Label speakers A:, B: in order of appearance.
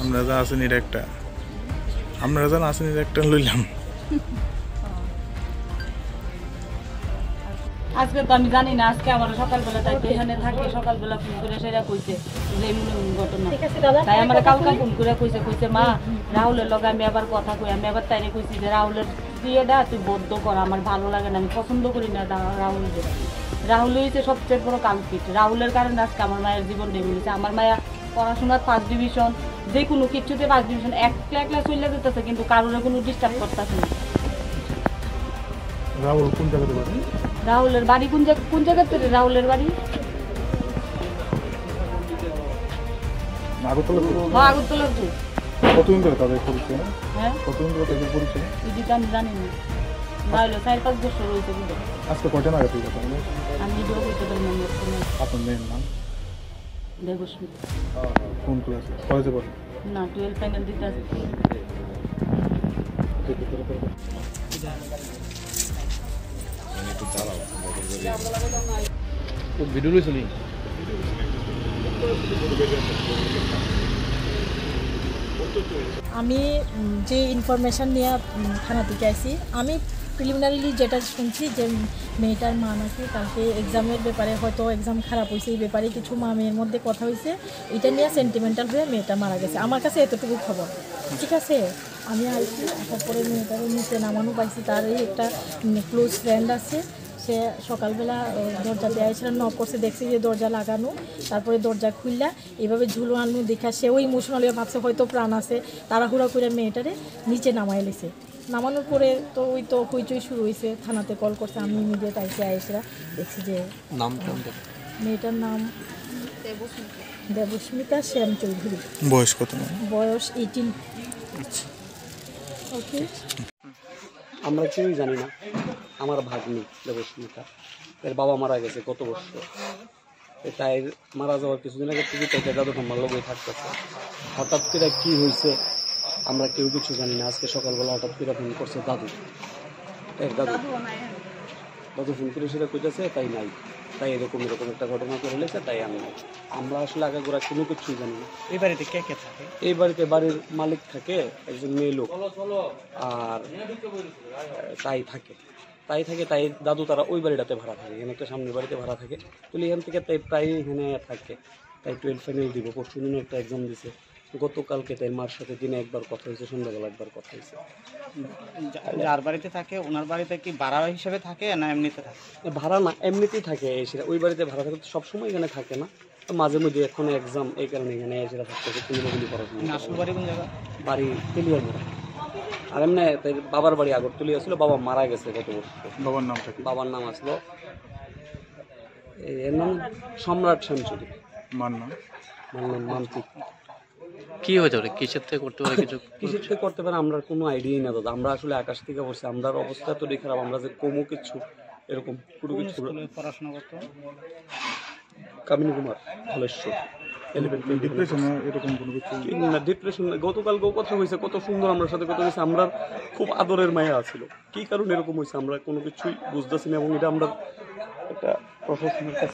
A: আমরা যা আসেনির একটা লইলাম।
B: আজকে তো আমি জানি না, আজকে আমার সকালবেলা তাই এখানে থাকে, সকালবেলা ফোন করে সেটা কইছে যে এমন ঘটনা। তাই আমার কালকে ফোন করে কইছে মা রাহুলের লগে আমি আবার কথা কই, আমি আবার তাইরে কইছি যে রাহুলের বিয়েটা তুই বদ্ধ কর, আমার ভালো লাগে না, আমি পছন্দ করি না রাহুলকে। রাহুল হয়েছে সবচেয়ে বড় কালপিট, রাহুলের কারণে আজকে আমার মায়ের জীবন ডেবে গেছে। আমার মায়া পড়াশোনার 1st ডিভিশন, যে কোনো কিছুতে 1st ডিভিশন, একলা চলে যেতেছে, কিন্তু কারোর কোনো ডিস্টার্ব করতেছে না।
A: রাহুল কোন জায়গাতে বাড়ি?
B: রাহুলের বাড়ি কোন জায়গাতে? রাহুলের বাড়ি
A: আগরতলা।
B: হ্যাঁ, আগরতলা।
A: কতদিন ধরে তাদের পরিচয়?
B: হ্যাঁ,
A: কতদিন ধরে তাদের পরিচয়?
B: এটা আমি জানি না, নাহলে 4-5 বছর হয়েছে।
A: আজকে কয়টা নাগাদ এই কথা?
B: আমি
A: আপনার মেয়ের নাম?
B: দেবস্মিতা।
A: কোন ক্লাসে? কলেজে পড়ে?
B: না, 12 ফাইনাল দিতে আসছে।
A: ভিডিও লইছ নি?
C: আমি যে ইনফরমেশান নিয়ে থানা থেকে আসি, আমি প্রিলিমিনারিলি যেটা শুনছি যে মেয়েটার মা নাকি কালকে এক্সামের ব্যাপারে, হয়তো এক্সাম খারাপ হয়েছে, এই ব্যাপারে কিছু মা মেয়ের মধ্যে কথা হয়েছে, এটা নিয়ে সেন্টিমেন্টাল হয়ে মেয়েটা মারা গেছে। আমার কাছে এতটুকু খবর, ঠিক আছে। আমি আসছি, আসার পরে মেয়েটাকে নিচে নামানো পাইছি, তার একটা ক্লোজ ফ্রেন্ড আছে, সে সকালবেলা দরজাতে আইছিল, নক করছে, দেখছি যে দরজা লাগানো, তারপরে দরজা খুললা এইভাবে ঝুলানো দেখা সেও ইমোশনালি ভাবছে হয়তো প্রাণ আছে, তাড়াহুড়া করে মেয়েটারে নিচে নামাই লেছে। নামানোর পরে তো হইচই শুরু হয়েছে, থানাতে কল করছে, আমি ইমিডিয়েট আইসা দেখছি যে মেয়েটার নাম দেবস্মিতা শ্যাম চৌধুরী।
A: বয়স কত?
C: বয়স 18। ওকে,
D: আমরা কেউই জানি না। আমার ভাগ্নি দেবস্মিতা, এর বাবা মারা গেছে গত বছর। তাই মারা যাওয়ার কিছুদিন আগে থেকে তাই দাদু ঠাম্মার লোকই থাকতেছে। হঠাৎ করে কী হয়েছে আমরা কেউ কিছু জানি না। আজকে সকালবেলা হঠাৎ করে ফোন করছে দাদু ফোন করে সেটা কইতেছে তাই নাই, তাই এরকম একটা ঘটনা করে লেছে, তাই আমি নাই। আমরা আসলে আগাগোড়া কোনো কিছুই জানি না।
E: এই বাড়িতে কে কে থাকে?
D: এই বাড়িতে বাড়ির মালিক থাকে, একজন মেয়ে লোক, আর তাই দাদু তারা ওই বাড়িটাতে ভাড়া থাকে, এখানে একটা সামনের বাড়িতে ভাড়া থাকে। তো এখান থেকে তাই প্রায় এখানে থাকে। তাই 12 ফাইনাল দিব, পরশু দিনে একটা এক্সাম দিছে। গতকালকে তাই মার সাথে দিনে একবার কথা হয়েছে, সন্ধ্যাবেলা একবার কথা হয়েছে।
E: যার বাড়িতে থাকে ওনার বাড়িতে কি ভাড়া হিসেবে থাকে না এমনিতে থাকে?
D: ভাড়া না, এমনিতেই থাকে। এসে ওই বাড়িতে ভাড়া থাকে, সবসময় এখানে থাকে না, মাঝে মধ্যে এখন এক্সাম, এই কারণে এখানে এসে থাকতেছে। কুমিল্লাগুলি পড়াশোনা।
E: আসল বাড়ি কোন জায়গা?
D: বাড়ি তেলিয়ারমোড়া। আর এমনি বাবার বাড়ি আগরতলিয়া ছিল, বাবা মারা গেছে গত বছর।
A: বাবার নামটা কি?
D: বাবার নাম আসলো, এর নাম সম্রাট শ্যামচৌধুরী।
A: মার নাম?
D: মান্তিক।
E: কি হয়েছে ওটা? কিসের থেকে করতে পারে?
D: কিসের থেকে করতে পারে আমরা কোনো আইডিয়াই না দাদা। আমরা আসলে আকাশ থেকে বসছি, আমরা অবস্থা তো খারাপ, আমরা যে কমও কিছু এরকম পুরো কিছু।
E: পড়াশোনা করতো
D: কামিনী কুমার ধলেশ্বর। ডিপ্রেশন গতকাল কথা হয়েছে, কত সুন্দর আমার সাথে কথা হয়েছে, আমরা খুব আদরের মায়া ছিল। কি কারণে এরকম হয়েছে আমরা কোনো কিছুই বুঝতেছি না, এবং এটা আমরা একটা প্রশাসনের কাছে